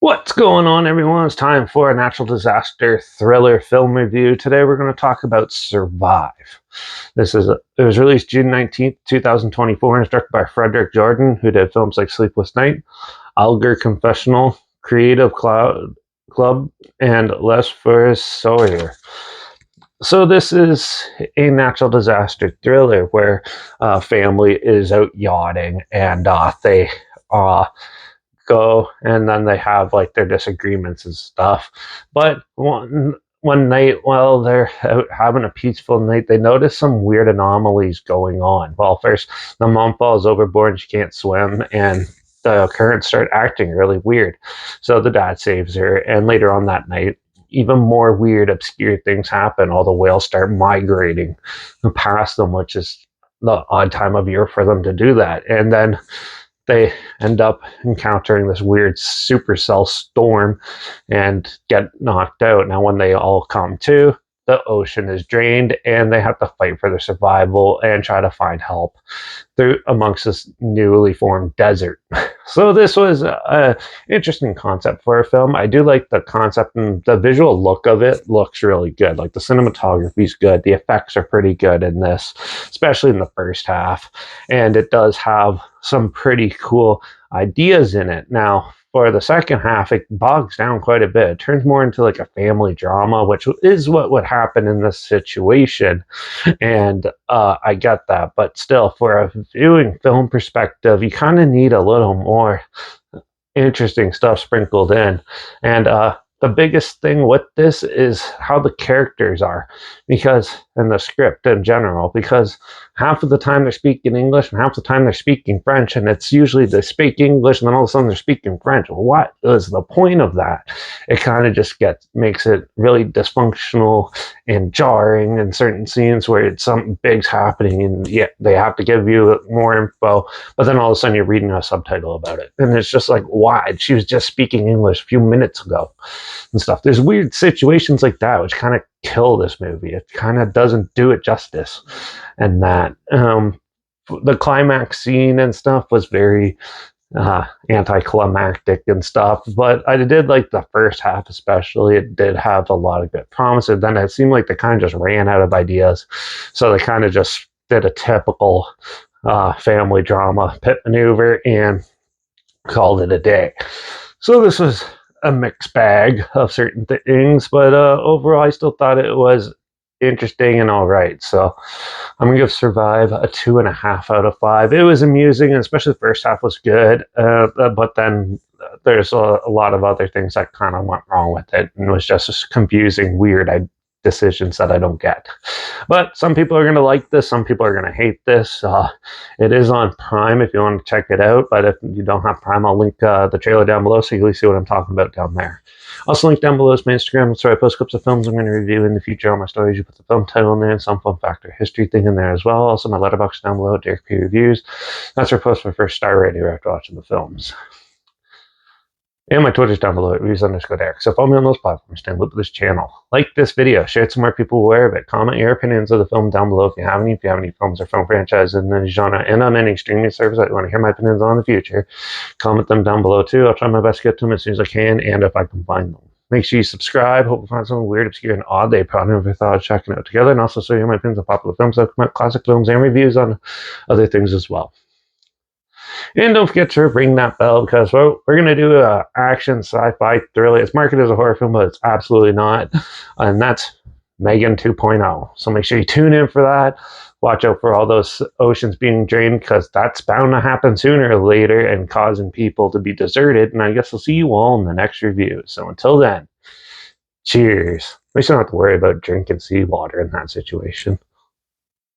What's going on, everyone? It's time for a natural disaster thriller film review. Today we're going to talk about Survive. It was released June 19th, 2024, and it's directed by Frederick Jordan, who did films like Sleepless Night, Alger Confessional, Creative Cloud Club, and Les for Sawyer. So this is a natural disaster thriller where a family is out yachting and they uh, go and then they have like their disagreements and stuff. But one night while they're out having a peaceful night, they notice some weird anomalies going on. Well, first the mom falls overboard and she can't swim, and the currents start acting really weird. So the dad saves her, and later on that night, even more weird, obscure things happen. All the whales start migrating past them, which is the odd time of year for them to do that. And then they end up encountering this weird supercell storm and get knocked out. Now, when they all come to, the ocean is drained and they have to fight for their survival and try to find help through amongst this newly formed desert. So this was a interesting concept for a film. I do like the concept, and the visual look of it looks really good. Like the cinematography is good. The effects are pretty good in this, especially in the first half. And it does have some pretty cool ideas in it. Now, for the second half, it bogs down quite a bit. It turns more into like a family drama, which is what would happen in this situation. And I get that. But still, for a viewing film perspective, you kind of need a little more interesting stuff sprinkled in. And the biggest thing with this is how the characters are, because, and the script in general, because half of the time they're speaking English and half the time they're speaking French, and it's usually they speak English and then all of a sudden they're speaking French. What is the point of that? It kind of just makes it really dysfunctional and jarring in certain scenes where it's something big's happening and yet they have to give you more info, but then all of a sudden you're reading a subtitle about it, and it's just like, why? She was just speaking English a few minutes ago and stuff. There's weird situations like that which kind of kill this movie. It kind of doesn't do it justice. And that the climax scene and stuff was very anticlimactic and stuff, but I did like the first half. Especially, it did have a lot of good promise, and then it seemed like they kind of just ran out of ideas, so they kind of just did a typical family drama pit maneuver and called it a day. So this was a mixed bag of certain things, but overall I still thought it was interesting and all right. So I'm gonna give Survive a 2.5 out of 5. It was amusing, and especially the first half was good, but then there's a lot of other things that kind of went wrong with it, and it was just confusing, weird decisions that I don't get. But some people are going to like this, some people are going to hate this. It is on Prime if you want to check it out, but if you don't have Prime, I'll link the trailer down below so you can see what I'm talking about down there. Also, link down below is my Instagram. That's where I post clips of films I'm going to review in the future. All my stories, you put the film title in there and some fun fact or history thing in there as well. Also, my Letterbox down below, Derek P Reviews. That's where I post my first star rating after watching the films. And my Twitter's down below at reviews_Derek. So follow me on those platforms, stay in loop with this channel. Like this video, share it so more people aware of it. Comment your opinions of the film down below if you have any films or film franchises in any genre and on any streaming service that you want to hear my opinions on in the future. Comment them down below too. I'll try my best to get to them as soon as I can and if I can find them. Make sure you subscribe. Hope you find something weird, obscure, and odd they probably never thought of checking out together. And also so you hear my opinions on popular films, classic films, and reviews on other things as well. And don't forget to ring that bell, because we're going to do an action sci-fi thriller. It's marketed as a horror film, but it's absolutely not. And that's Megan 2.0. So make sure you tune in for that. Watch out for all those oceans being drained, because that's bound to happen sooner or later and causing people to be deserted. And I guess I'll see you all in the next review. So until then, cheers. At least you don't have to worry about drinking seawater in that situation.